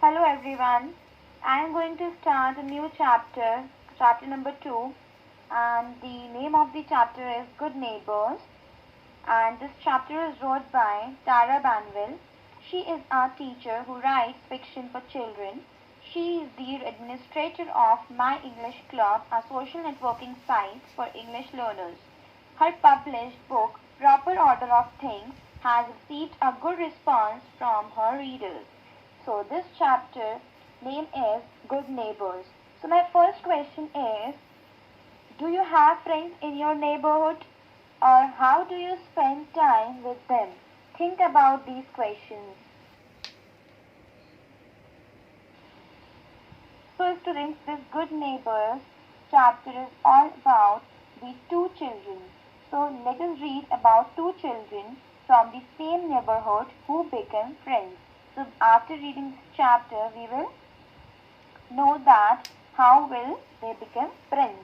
Hello everyone. I am going to start a new chapter, chapter number 2, and the name of the chapter is Good Neighbors. And this chapter is wrote by Tara Banville. She is a teacher who writes fiction for children. She is the administrator of My English Club, a social networking site for English learners. Her published book, Proper Order of Things, has received a good response from her readers. So this chapter name is Good Neighbors. So my first question is, do you have friends in your neighborhood or how do you spend time with them? Think about these questions. So students, this Good Neighbors chapter is all about the two children. So let us read about two children from the same neighborhood who become friends. So after reading this chapter, we will know that how will they become friends.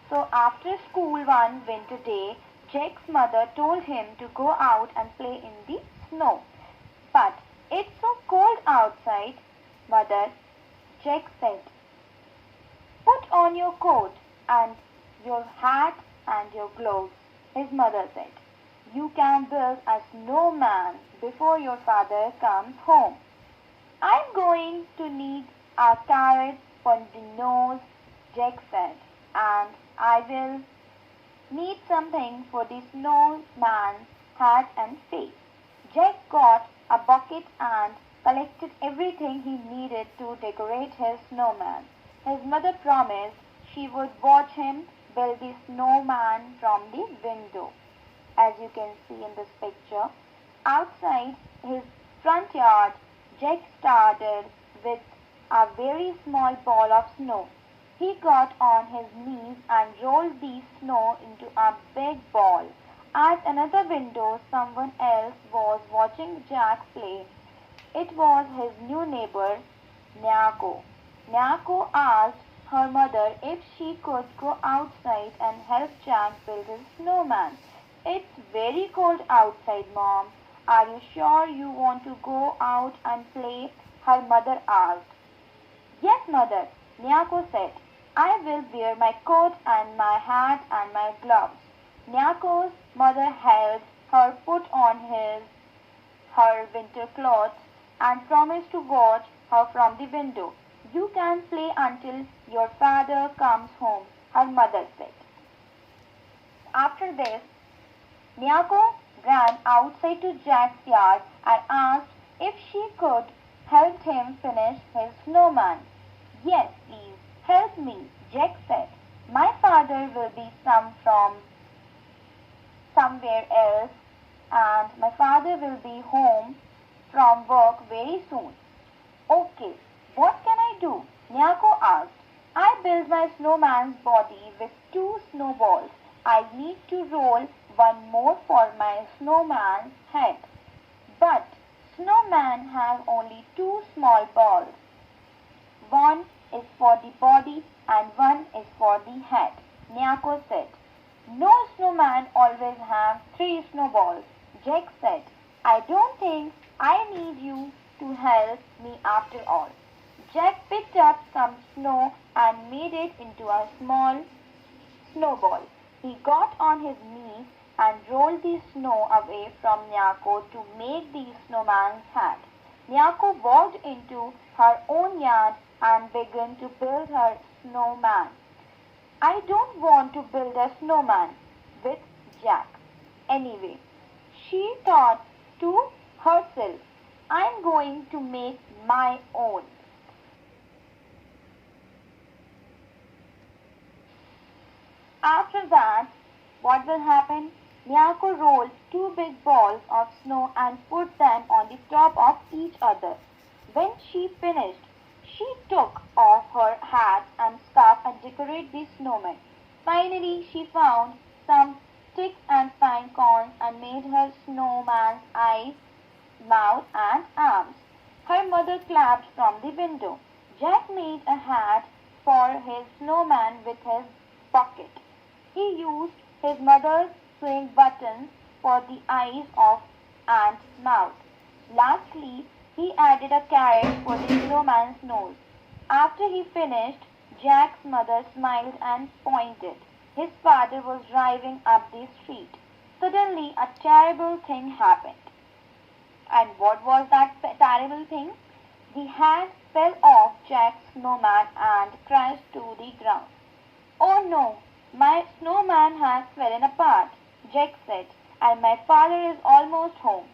So after school one winter day, Jack's mother told him to go out and play in the snow. But it's so cold outside, mother, Jack said. Put on your coat and your hat and your gloves, his mother said. You can build a snowman before your father comes home. I'm going to need a carrot for the nose, Jack said, and I will need something for the snowman's hat and face. Jack got a bucket and collected everything he needed to decorate his snowman. His mother promised she would watch him build the snowman from the window. As you can see in this picture, outside his front yard, Jack started with a very small ball of snow. He got on his knees and rolled the snow into a big ball. At another window, someone else was watching Jack play. It was his new neighbor, Nyako. Nyako asked her mother if she could go outside and help Jack build his snowman. It's very cold outside, Mom. Are you sure you want to go out and play? Her mother asked. Yes, mother, Nyako said. I will wear my coat and my hat and my gloves. Nyako's mother helped her put on her winter clothes and promised to watch her from the window. You can play until your father comes home, her mother said. After this, Nyako ran outside to Jack's yard and asked if she could help him finish his snowman. Yes, please, help me, Jack said. My father will be from somewhere else and my father will be home from work very soon. Okay, what can I do? Nyako asked. I built my snowman's body with two snowballs. I need to roll one more for my snowman's head. But snowman has only two small balls. One is for the body and one is for the head, Nyako said. No snowman always have three snowballs, Jack said. I don't think I need you to help me after all. Jack picked up some snow and made it into a small snowball. He got on his knees and rolled the snow away from Nyako to make the snowman's hat. Nyako walked into her own yard and began to build her snowman. I don't want to build a snowman with Jack. Anyway, she thought to herself, I'm going to make my own. After that, what will happen? Nyako rolled two big balls of snow and put them on the top of each other. When she finished, she took off her hat and scarf and decorated the snowman. Finally, she found some sticks and pine cones and made her snowman's eyes, mouth, and arms. Her mother clapped from the window. Jack made a hat for his snowman with his bucket. He used his mother's sewing buttons for the eyes of and mouth. Lastly, He added a carrot for the snowman's nose. After he finished, Jack's mother smiled and pointed. His father was driving up the street. Suddenly, a terrible thing happened. And what was that terrible thing? The hat fell off Jack's snowman and crashed to the ground. Oh no, my snowman has fallen apart, Jack said, and my father is almost home.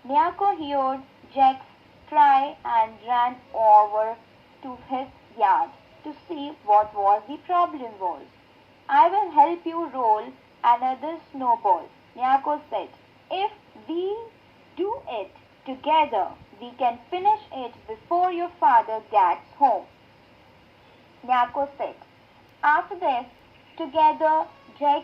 Nyako heard Jack's cry and ran over to his yard to see what was the problem was. I will help you roll another snowball, Nyako said. If we do it together, we can finish it before your father gets home, Nyako said. After this, together Jack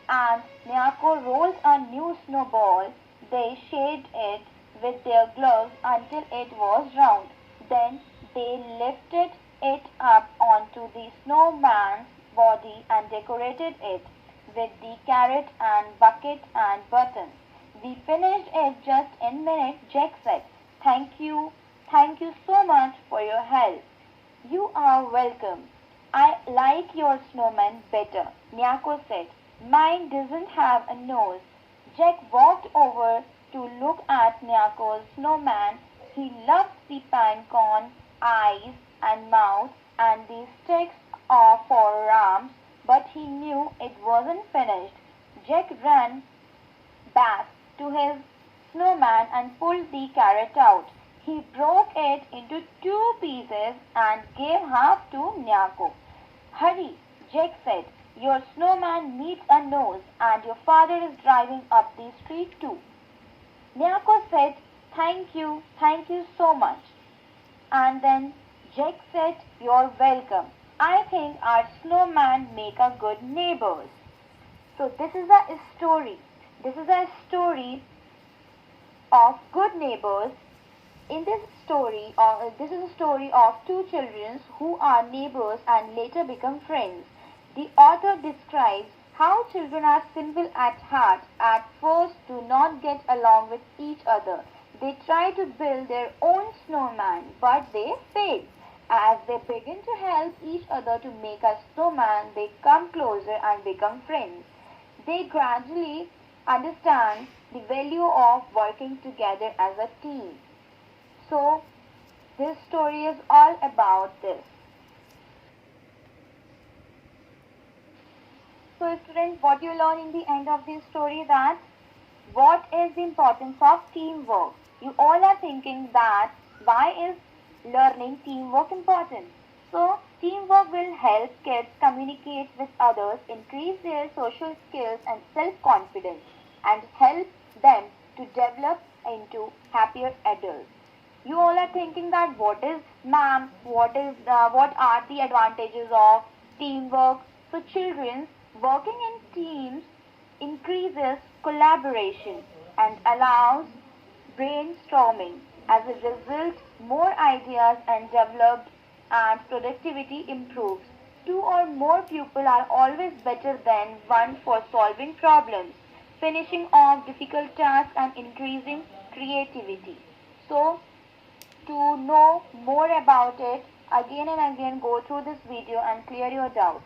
and Nyako rolled a new snowball. They shaped it with their gloves until it was round. Then they lifted it up onto the snowman's body and decorated it with the carrot and bucket and buttons. We finished it just in minutes, Jack said. Thank you so much for your help. You are welcome. I like your snowman better, Nyako said. Mine doesn't have a nose. Jack walked over to look at Nyako's snowman. He loved the pine cone, eyes and mouth and the sticks for arms, but he knew it wasn't finished. Jack ran back to his snowman and pulled the carrot out. He broke it into two pieces and gave half to Nyako. Hurry, Jack said. Your snowman needs a nose and your father is driving up the street too. Nyako said, thank you so much. And then Jack said, you're welcome. I think our snowman make a good neighbors. So this is a story. This is a story of good neighbors. In this is a story of two children who are neighbors and later become friends. The author describes how children are simple at heart, at first do not get along with each other. They try to build their own snowman, but they fail. As they begin to help each other to make a snowman, they come closer and become friends. They gradually understand the value of working together as a team. So, this story is all about this. So, students, what you learn in the end of this story that what is the importance of teamwork? You all are thinking that why is learning teamwork important? So, teamwork will help kids communicate with others, increase their social skills and self-confidence, and help them to develop into happier adults. You all are thinking that what is ma'am, what are the advantages of teamwork? So children working in teams increases collaboration and allows brainstorming. As a result, more ideas are developed and productivity improves. Two or more people are always better than one for solving problems, finishing off difficult tasks and increasing creativity. So, to know more about it, again and again go through this video and clear your doubts.